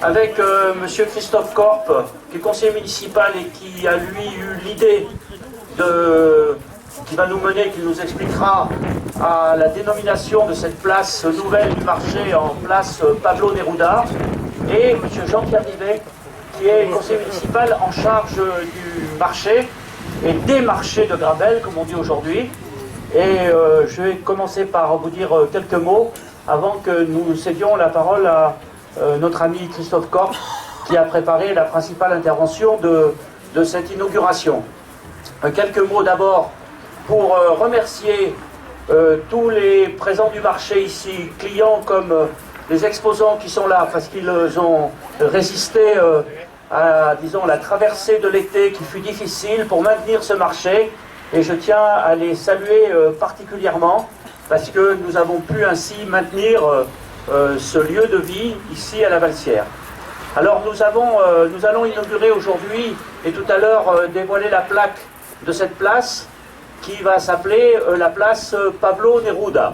avec Monsieur Christophe Corp, qui est conseiller municipal et qui a lui eu l'idée qui va nous mener, qui nous expliquera à la dénomination de cette place nouvelle du marché en place Pablo Neruda, et M. Jean-Pierre Nivet, qui est conseiller municipal en charge du marché et des marchés de Gravelle, comme on dit aujourd'hui. Et je vais commencer par vous dire quelques mots avant que nous cédions la parole à notre ami Christophe Corp, qui a préparé la principale intervention de cette inauguration. Quelques mots d'abord pour remercier tous les présents du marché ici, clients comme les exposants qui sont là, parce qu'ils ont résisté à, disons, la traversée de l'été qui fut difficile pour maintenir ce marché. Et je tiens à les saluer particulièrement, parce que nous avons pu ainsi maintenir ce lieu de vie ici à la Valsière. Alors nous allons inaugurer aujourd'hui et tout à l'heure dévoiler la plaque de cette place qui va s'appeler la place Pablo Neruda.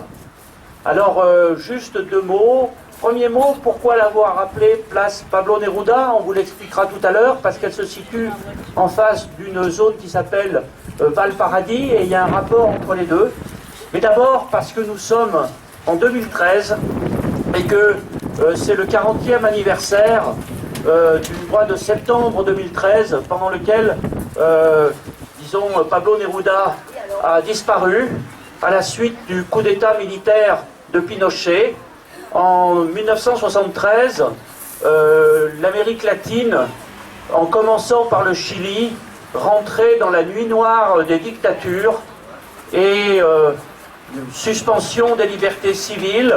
Alors juste deux mots. Premier mot, pourquoi l'avoir appelée place Pablo Neruda? On vous l'expliquera tout à l'heure, parce qu'elle se situe en face d'une zone qui s'appelle Valparadis, et il y a un rapport entre les deux. Mais d'abord parce que nous sommes en 2013 et que c'est le 40e anniversaire du mois de septembre 2013, pendant lequel, disons, Pablo Neruda a disparu à la suite du coup d'État militaire de Pinochet. En 1973, l'Amérique latine, en commençant par le Chili, rentrait dans la nuit noire des dictatures et suspension des libertés civiles,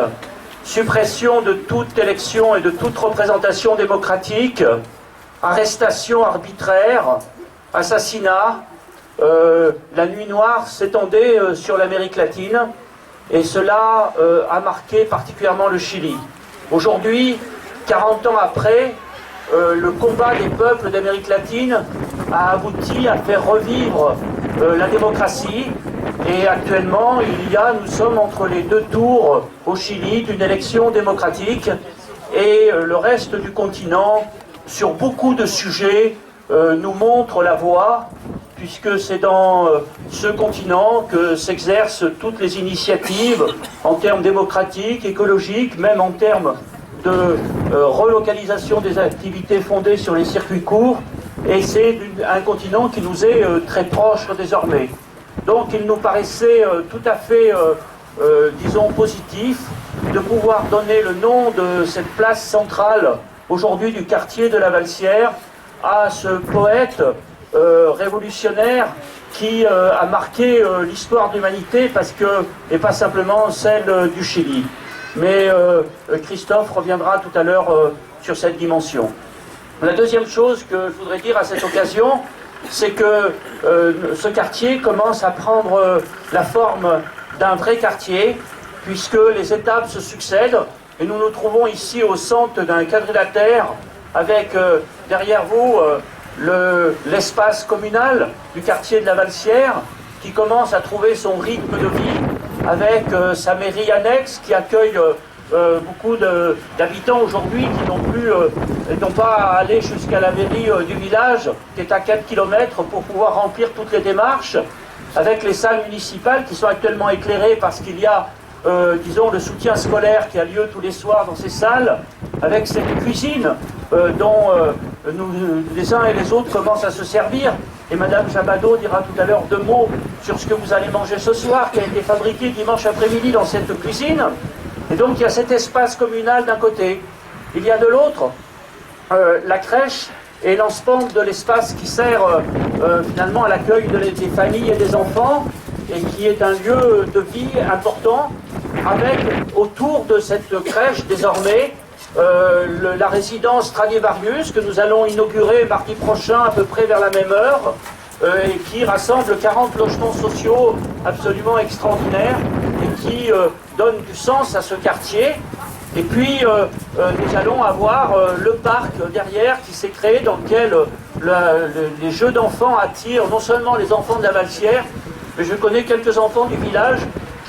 suppression de toute élection et de toute représentation démocratique, arrestation arbitraire, assassinat. La nuit noire s'étendait sur l'Amérique latine et cela a marqué particulièrement le Chili. Aujourd'hui, 40 ans après, le combat des peuples d'Amérique latine a abouti à faire revivre la démocratie. Et actuellement, nous sommes entre les deux tours au Chili d'une élection démocratique, et le reste du continent, sur beaucoup de sujets, nous montre la voie, puisque c'est dans ce continent que s'exercent toutes les initiatives en termes démocratiques, écologiques, même en termes de relocalisation des activités fondées sur les circuits courts, et c'est un continent qui nous est très proche désormais. Donc il nous paraissait tout à fait, disons, positif de pouvoir donner le nom de cette place centrale, aujourd'hui du quartier de la Valsière, à ce poète révolutionnaire qui a marqué l'histoire de l'humanité, et pas simplement celle du Chili. Mais Christophe reviendra tout à l'heure sur cette dimension. La deuxième chose que je voudrais dire à cette occasion, c'est que ce quartier commence à prendre la forme d'un vrai quartier, puisque les étapes se succèdent, et nous nous trouvons ici au centre d'un quadrilatère, avec derrière vous l'espace communal du quartier de la Valsière, qui commence à trouver son rythme de vie, avec sa mairie annexe qui accueille beaucoup d'habitants aujourd'hui qui n'ont pas à aller jusqu'à la mairie du village, qui est à 4 km, pour pouvoir remplir toutes les démarches, avec les salles municipales qui sont actuellement éclairées parce qu'il y a, disons, le soutien scolaire qui a lieu tous les soirs dans ces salles, avec cette cuisine dont les uns et les autres commencent à se servir. Et Madame Jabado dira tout à l'heure deux mots sur ce que vous allez manger ce soir, qui a été fabriqué dimanche après-midi dans cette cuisine. Et donc il y a cet espace communal d'un côté. Il y a de l'autre la crèche et l'ensemble de l'espace qui sert finalement à l'accueil des familles et des enfants, et qui est un lieu de vie important, avec autour de cette crèche désormais la résidence Stradivarius, que nous allons inaugurer mardi prochain à peu près vers la même heure, et qui rassemble 40 logements sociaux absolument extraordinaires et qui donne du sens à ce quartier. Et puis nous allons avoir le parc derrière qui s'est créé, dans lequel les jeux d'enfants attirent non seulement les enfants de la Valsière, mais je connais quelques enfants du village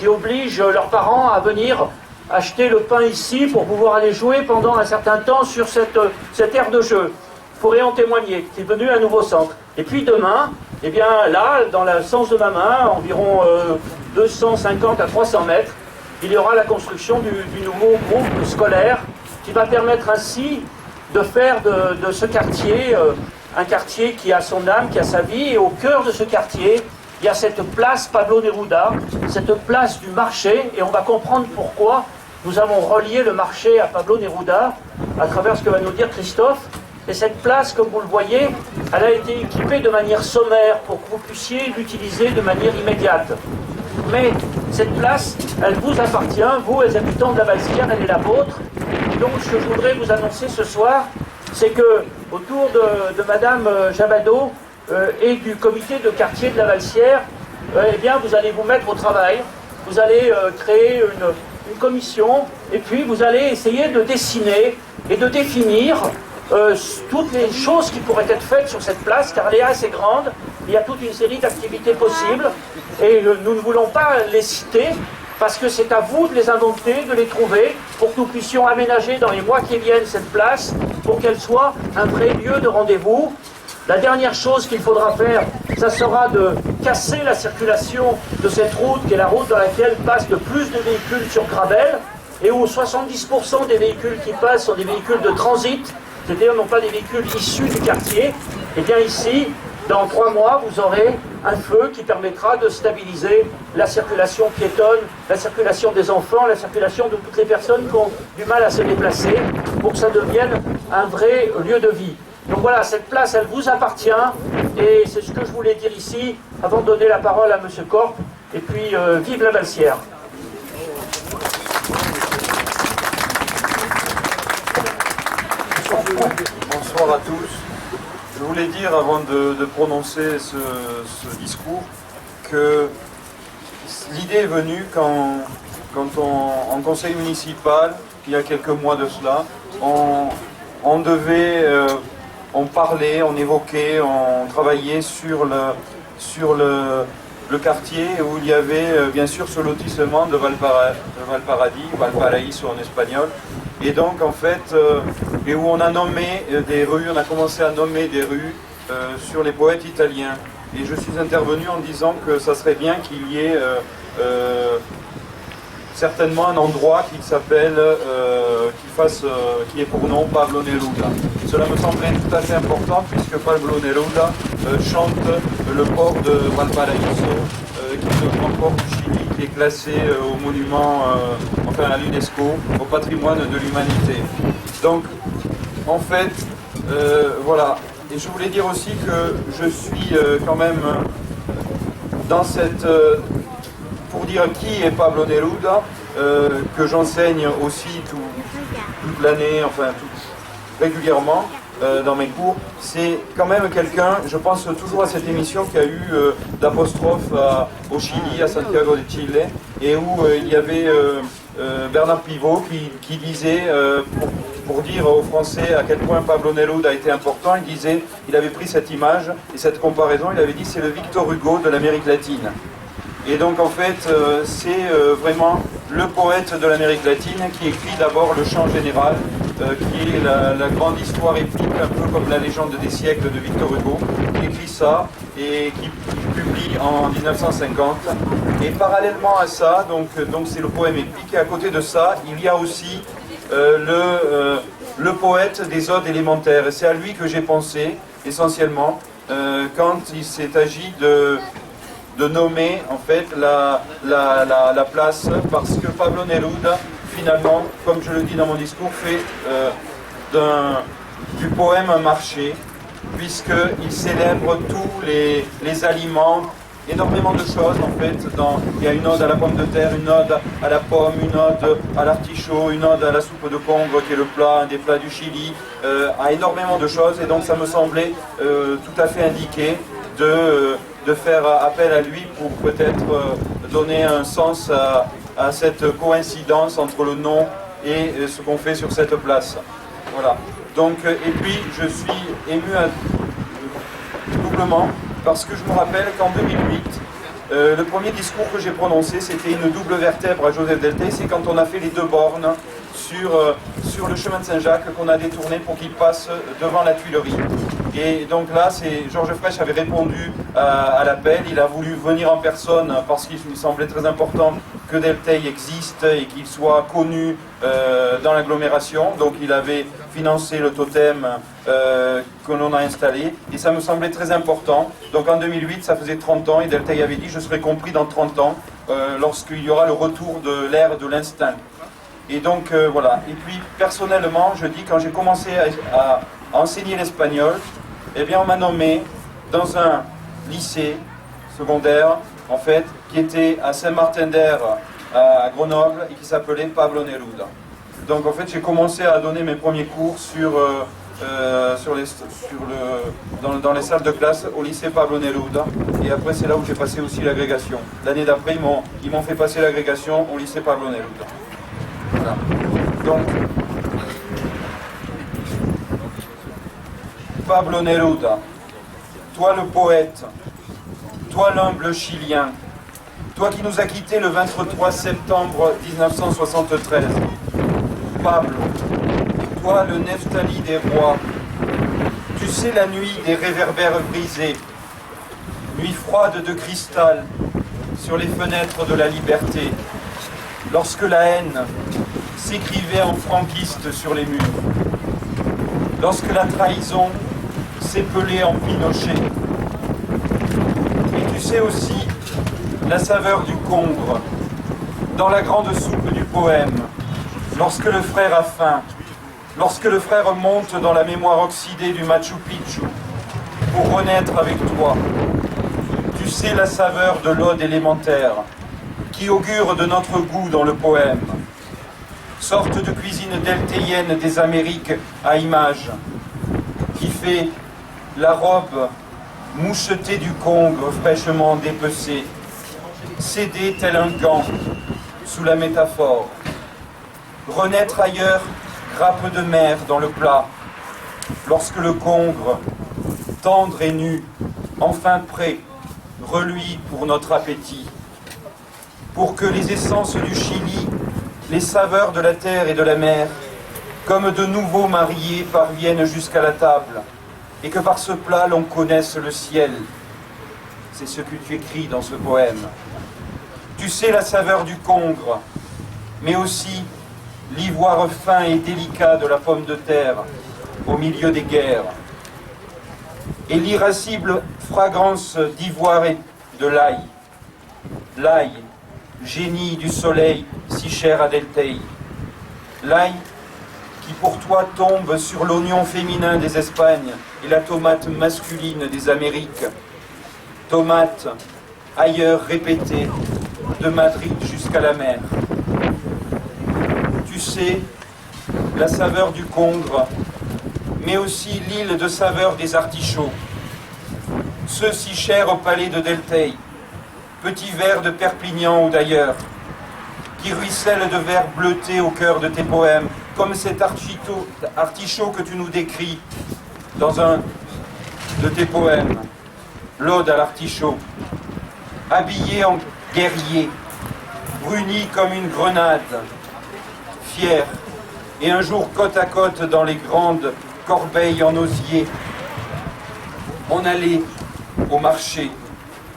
qui obligent leurs parents à venir acheter le pain ici pour pouvoir aller jouer pendant un certain temps sur cette aire de jeu. Vous pourrez en témoigner, c'est devenu un nouveau centre. Et puis demain, eh bien là, dans le sens de ma main, environ 250 à 300 mètres, il y aura la construction du nouveau groupe scolaire qui va permettre ainsi de faire de ce quartier un quartier qui a son âme, qui a sa vie, et au cœur de ce quartier, il y a cette place Pablo Neruda, cette place du marché, et on va comprendre pourquoi nous avons relié le marché à Pablo Neruda à travers ce que va nous dire Christophe. Et cette place, comme vous le voyez, elle a été équipée de manière sommaire pour que vous puissiez l'utiliser de manière immédiate. Mais cette place, elle vous appartient, vous les habitants de la Valsière, elle est la vôtre. Et donc ce que je voudrais vous annoncer ce soir, c'est que autour de Madame Jabado et du comité de quartier de la Valsière, eh bien vous allez vous mettre au travail, vous allez créer une commission, et puis vous allez essayer de dessiner et de définir toutes les choses qui pourraient être faites sur cette place, car elle est assez grande, il y a toute une série d'activités possibles, et nous ne voulons pas les citer, parce que c'est à vous de les inventer, de les trouver, pour que nous puissions aménager dans les mois qui viennent cette place, pour qu'elle soit un vrai lieu de rendez-vous. La dernière chose qu'il faudra faire, ça sera de casser la circulation de cette route, qui est la route dans laquelle passent le plus de véhicules sur Gravel, et où 70% des véhicules qui passent sont des véhicules de transit, c'est-à-dire non pas des véhicules issus du quartier. Et bien ici, dans 3 mois, vous aurez un feu qui permettra de stabiliser la circulation piétonne, la circulation des enfants, la circulation de toutes les personnes qui ont du mal à se déplacer, pour que ça devienne un vrai lieu de vie. Donc voilà, cette place, elle vous appartient, et c'est ce que je voulais dire ici, avant de donner la parole à M. Corp, et puis vive la Valsière. Bonsoir à tous. Je voulais dire, avant de prononcer ce discours, que l'idée est venue quand en conseil municipal, il y a quelques mois de cela, on devait, on parlait, on évoquait, on travaillait sur le quartier où il y avait bien sûr ce lotissement de Valparadis, Valparaíso en espagnol, et donc en fait, et où on a nommé des rues, on a commencé à nommer des rues sur les poètes italiens. Et je suis intervenu en disant que ça serait bien qu'il y ait certainement un endroit qui s'appelle, qui ait pour nom Pablo Neruda. Cela me semblait tout à fait important puisque Pablo Neruda chante le port de Valparaíso, qui est le grand port du Chili, qui est classé au monument, enfin à l'UNESCO, au patrimoine de l'humanité. Donc, en fait, voilà. Et je voulais dire aussi que je suis quand même dans cette... pour dire qui est Pablo Neruda, que j'enseigne aussi toute l'année, enfin régulièrement dans mes cours, c'est quand même quelqu'un, je pense toujours à cette émission qui a eu d'apostrophe au Chili, à Santiago de Chile, et où il y avait Bernard Pivot qui disait, pour dire aux Français à quel point Pablo Neruda a été important, il avait pris cette image et cette comparaison, il avait dit c'est le Victor Hugo de l'Amérique latine. Et donc en fait, c'est vraiment le poète de l'Amérique latine qui écrit d'abord le chant général, qui est la grande histoire épique, un peu comme la légende des siècles de Victor Hugo, qui écrit ça et qui publie en 1950. Et parallèlement à ça, donc c'est le poème épique, et à côté de ça, il y a aussi le poète des odes élémentaires. Et c'est à lui que j'ai pensé, essentiellement, quand il s'est agi de nommer en fait la place, parce que Pablo Neruda, finalement, comme je le dis dans mon discours, fait du poème un marché, puisqu'il célèbre tous les aliments, énormément de choses en fait. Il y a une ode à la pomme de terre, une ode à la pomme, une ode à l'artichaut, une ode à la soupe de congre qui est le plat, un des plats du Chili, à énormément de choses, et donc ça me semblait tout à fait indiqué de faire appel à lui pour peut-être donner un sens à cette coïncidence entre le nom et ce qu'on fait sur cette place. Voilà. Donc, et puis je suis ému doublement parce que je me rappelle qu'en 2008, Le premier discours que j'ai prononcé, c'était une double vertèbre à Joseph Delteil, c'est quand on a fait les 2 bornes sur le chemin de Saint-Jacques qu'on a détourné pour qu'il passe devant la Tuilerie. Et donc là, Georges Frêche avait répondu à l'appel, il a voulu venir en personne parce qu'il me semblait très important que Delteil existe et qu'il soit connu dans l'agglomération. Donc il avait financé le totem que l'on a installé et ça me semblait très important. Donc en 2008, ça faisait 30 ans et Delteil avait dit « je serai compris dans 30 ans lorsqu'il y aura le retour de l'ère de l'instinct ». Et donc voilà. Et puis personnellement, je dis, quand j'ai commencé à enseigner l'espagnol, eh bien on m'a nommé dans un lycée secondaire, en fait, qui était à Saint-Martin-d'Air, à Grenoble, et qui s'appelait Pablo Neruda. Donc en fait, j'ai commencé à donner mes premiers cours dans les salles de classe au lycée Pablo Neruda. Et après, c'est là où j'ai passé aussi l'agrégation. L'année d'après, ils m'ont fait passer l'agrégation au lycée Pablo Neruda. Voilà. Donc, Pablo Neruda, toi le poète, toi l'humble Chilien, toi qui nous as quittés le 23 septembre 1973, Pablo, toi le Nephtali des rois, tu sais la nuit des réverbères brisés, nuit froide de cristal sur les fenêtres de la liberté, lorsque la haine s'écrivait en franquiste sur les murs, lorsque la trahison s'épelait en Pinochet. Et tu sais aussi la saveur du congre dans la grande soupe du poème, lorsque le frère a faim, lorsque le frère monte dans la mémoire oxydée du Machu Picchu pour renaître avec toi. Tu sais la saveur de l'ode élémentaire qui augure de notre goût dans le poème, sorte de cuisine deltéienne des Amériques à images, qui fait la robe mouchetée du congre fraîchement dépecée, cédée tel un gant sous la métaphore, renaître ailleurs grappe de mer dans le plat, lorsque le congre, tendre et nu, enfin prêt, reluit pour notre appétit, pour que les essences du Chili, les saveurs de la terre et de la mer, comme de nouveaux mariés parviennent jusqu'à la table, et que par ce plat l'on connaisse le ciel. C'est ce que tu écris dans ce poème. Tu sais la saveur du congre, mais aussi l'ivoire fin et délicat de la pomme de terre au milieu des guerres, et l'irascible fragrance d'ivoire et de l'ail. L'ail, génie du soleil si cher à Delteil. L'ail qui pour toi tombe sur l'oignon féminin des Espagnes et la tomate masculine des Amériques. Tomate ailleurs répétée, de Madrid jusqu'à la mer. Tu sais, la saveur du congre, mais aussi l'île de saveur des artichauts. Ceux si chers au palais de Delteil, petits vers de Perpignan ou d'ailleurs, qui ruissellent de vers bleutés au cœur de tes poèmes, comme cet artichaut que tu nous décris dans un de tes poèmes, l'Ode à l'artichaut, habillé en guerrier, bruni comme une grenade, fier, et un jour côte à côte dans les grandes corbeilles en osier, on allait au marché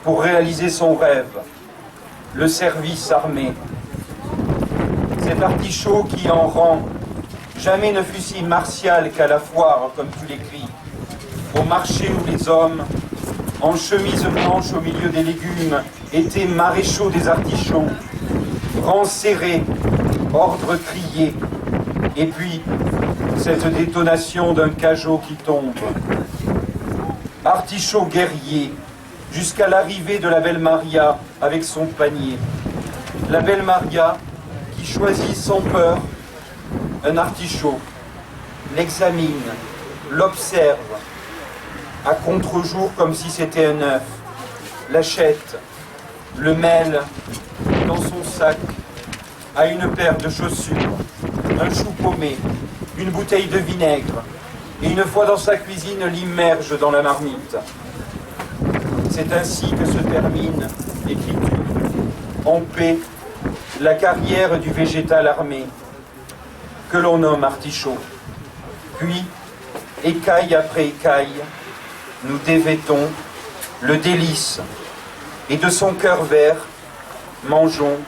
pour réaliser son rêve, le service armé. Cet artichaut qui en rang jamais ne fut si martial qu'à la foire, comme tu l'écris, au marché où les hommes, en chemise blanche au milieu des légumes, étaient maréchaux des artichauts, rangs serrés, ordre crié, et puis cette détonation d'un cajot qui tombe. Artichaut guerrier, jusqu'à l'arrivée de la belle Maria avec son panier. La belle Maria qui choisit sans peur un artichaut, l'examine, l'observe, à contre-jour comme si c'était un œuf, l'achète, le mêle dans son sac à une paire de chaussures, un chou paumé, une bouteille de vinaigre, et une fois dans sa cuisine l'immerge dans la marmite. C'est ainsi que se termine, écrit-tu, en paix, la carrière du végétal armé, que l'on nomme artichaut. Puis, écaille après écaille, nous dévêtons le délice, et de son cœur vert, mangeons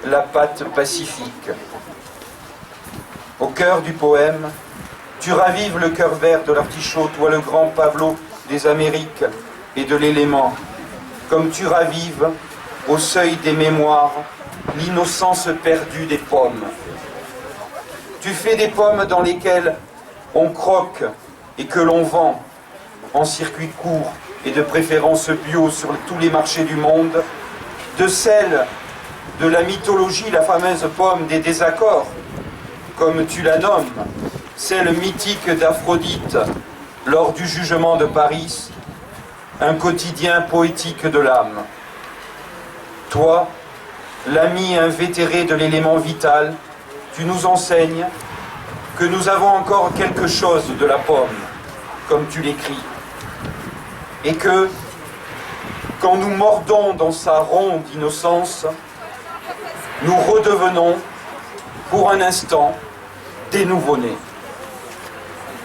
la pâte pacifique. Au cœur du poème, tu ravives le cœur vert de l'artichaut, toi le grand Pablo des Amériques et de l'élément, comme tu ravives au seuil des mémoires l'innocence perdue des pommes. Tu fais des pommes dans lesquelles on croque et que l'on vend en circuit court et de préférence bio sur tous les marchés du monde, de celle de la mythologie, la fameuse pomme des désaccords, comme tu la nommes, celle mythique d'Aphrodite lors du jugement de Paris, un quotidien poétique de l'âme. Toi, l'ami invétéré de l'élément vital, tu nous enseignes que nous avons encore quelque chose de la pomme, comme tu l'écris, et que, quand nous mordons dans sa ronde innocence, nous redevenons, pour un instant, des nouveau-nés.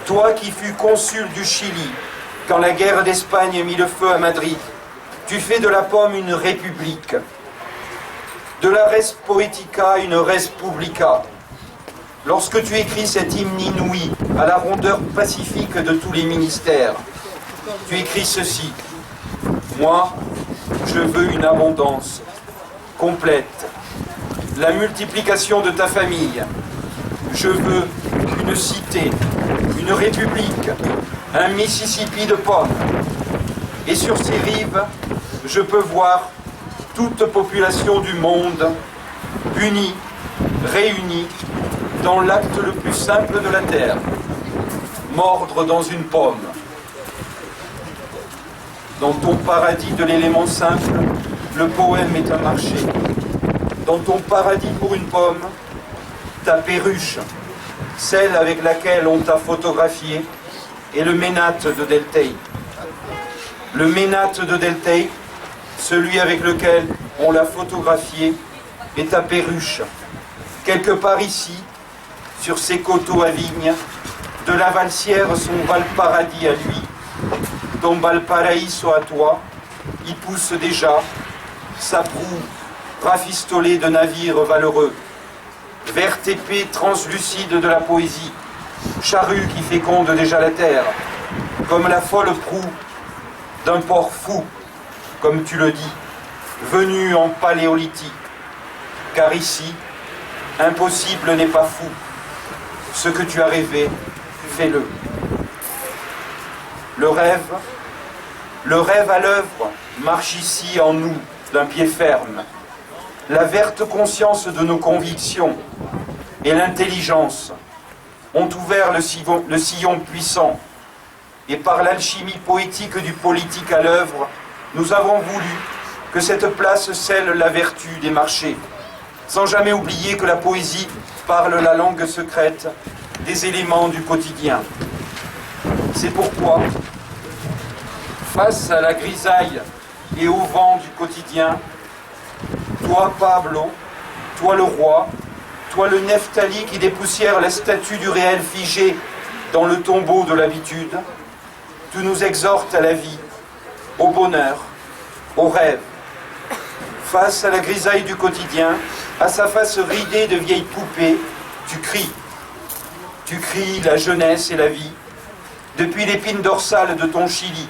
Toi qui fus consul du Chili, quand la guerre d'Espagne mit le feu à Madrid, tu fais de la pomme une république, de la res poetica une res publica. Lorsque tu écris cet hymne inouï à la rondeur pacifique de tous les ministères, tu écris ceci: moi, je veux une abondance complète, la multiplication de ta famille. Je veux une cité, une république, un Mississippi de pommes. Et sur ces rives, je peux voir toute population du monde unie, réunie, dans l'acte le plus simple de la terre, mordre dans une pomme. Dans ton paradis de l'élément simple, le poème est un marché. Dans ton paradis pour une pomme, ta perruche, celle avec laquelle on t'a photographié, est le ménate de Delteil. Le ménate de Delteil, celui avec lequel on l'a photographié, est ta perruche. Quelque part ici, sur ces coteaux à vignes, de la Valsière son Valparadis à lui, ton Valparaíso à toi, y pousse déjà sa proue rafistolée de navires valeureux, verte épée translucide de la poésie, charrue qui féconde déjà la terre, comme la folle proue d'un port fou, comme tu le dis, venu en paléolithique. Car ici, impossible n'est pas fou. Ce que tu as rêvé, fais-le. Le rêve à l'œuvre marche ici en nous d'un pied ferme. La verte conscience de nos convictions et l'intelligence ont ouvert le sillon puissant, et par l'alchimie poétique du politique à l'œuvre, nous avons voulu que cette place scelle la vertu des marchés, sans jamais oublier que la poésie parle la langue secrète des éléments du quotidien. C'est pourquoi, face à la grisaille et au vent du quotidien, toi Pablo, toi le roi, toi le Nephtali qui dépoussière la statue du réel figé dans le tombeau de l'habitude, tu nous exhortes à la vie, au bonheur, au rêve. Face à la grisaille du quotidien, à sa face ridée de vieille poupée, tu cries. Tu cries la jeunesse et la vie, depuis l'épine dorsale de ton Chili.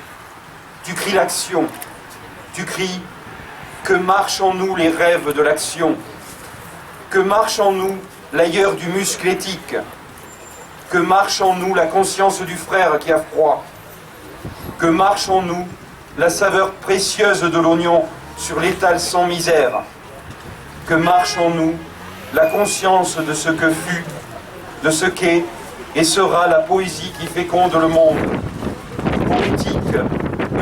Tu cries l'action. Tu cries que marchent en nous les rêves de l'action, que marche en nous l'ailleurs du muscle éthique, que marche en nous la conscience du frère qui a froid, que marche en nous la saveur précieuse de l'oignon sur l'étal sans misère, que marche en nous la conscience de ce que fut, de ce qu'est et sera la poésie qui féconde le monde, poétique,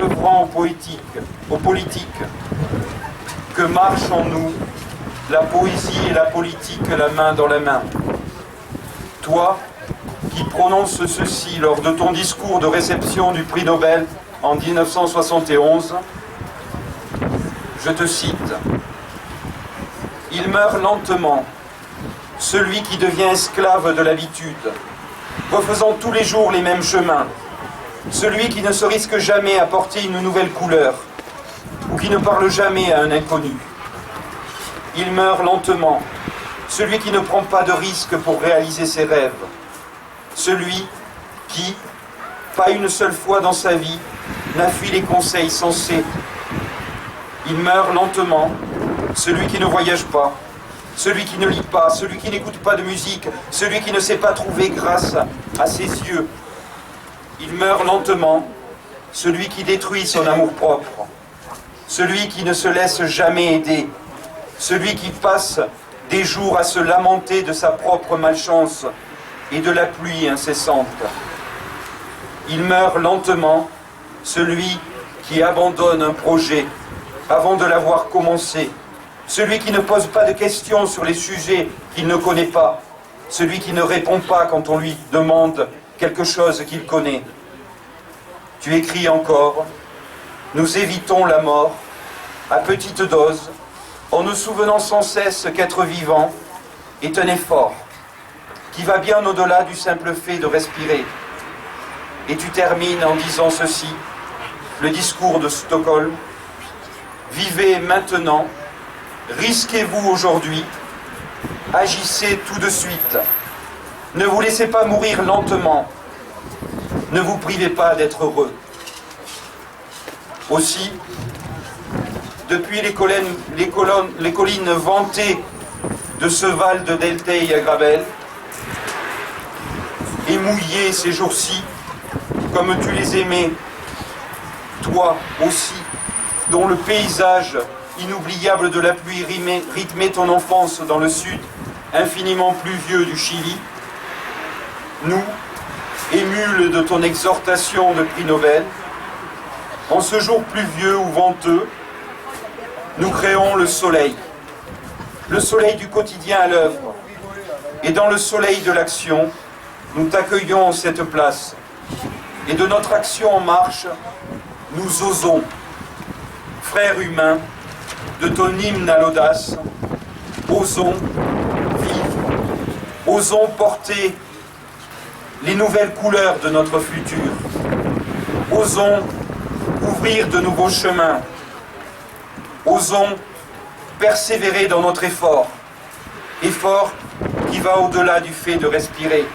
œuvrant au politique, que marche en nous la poésie et la politique la main dans la main. Toi, qui prononces ceci lors de ton discours de réception du prix Nobel en 1971, Je te cite. Il meurt lentement, celui qui devient esclave de l'habitude, refaisant tous les jours les mêmes chemins, celui qui ne se risque jamais à porter une nouvelle couleur, ou qui ne parle jamais à un inconnu. Il meurt lentement, celui qui ne prend pas de risque pour réaliser ses rêves, celui qui, pas une seule fois dans sa vie, n'a fui les conseils sensés. Il meurt lentement, celui qui ne voyage pas, celui qui ne lit pas, celui qui n'écoute pas de musique, celui qui ne s'est pas trouvé grâce à ses yeux. Il meurt lentement, celui qui détruit son amour-propre, celui qui ne se laisse jamais aider, celui qui passe des jours à se lamenter de sa propre malchance et de la pluie incessante. Il meurt lentement, celui qui abandonne un projet avant de l'avoir commencé, celui qui ne pose pas de questions sur les sujets qu'il ne connaît pas, celui qui ne répond pas quand on lui demande quelque chose qu'il connaît. Tu écris encore, nous évitons la mort à petite dose, en nous souvenant sans cesse qu'être vivant est un effort qui va bien au-delà du simple fait de respirer. Et tu termines en disant ceci, le discours de Stockholm, vivez maintenant, risquez-vous aujourd'hui, agissez tout de suite, ne vous laissez pas mourir lentement, ne vous privez pas d'être heureux. Aussi, depuis les collines vantées de ce val de Delteil à Gravel, et mouillées ces jours-ci, comme tu les aimais, toi aussi, dont le paysage inoubliable de la pluie rythmait ton enfance dans le sud, infiniment pluvieux du Chili, nous, émules de ton exhortation de prix Nobel, en ce jour pluvieux ou venteux, nous créons le soleil du quotidien à l'œuvre, et dans le soleil de l'action, nous t'accueillons en cette place, et de notre action en marche, nous osons, frères humains, de ton hymne à l'audace, osons vivre, osons porter les nouvelles couleurs de notre futur, osons ouvrir de nouveaux chemins, osons persévérer dans notre effort qui va au-delà du fait de respirer.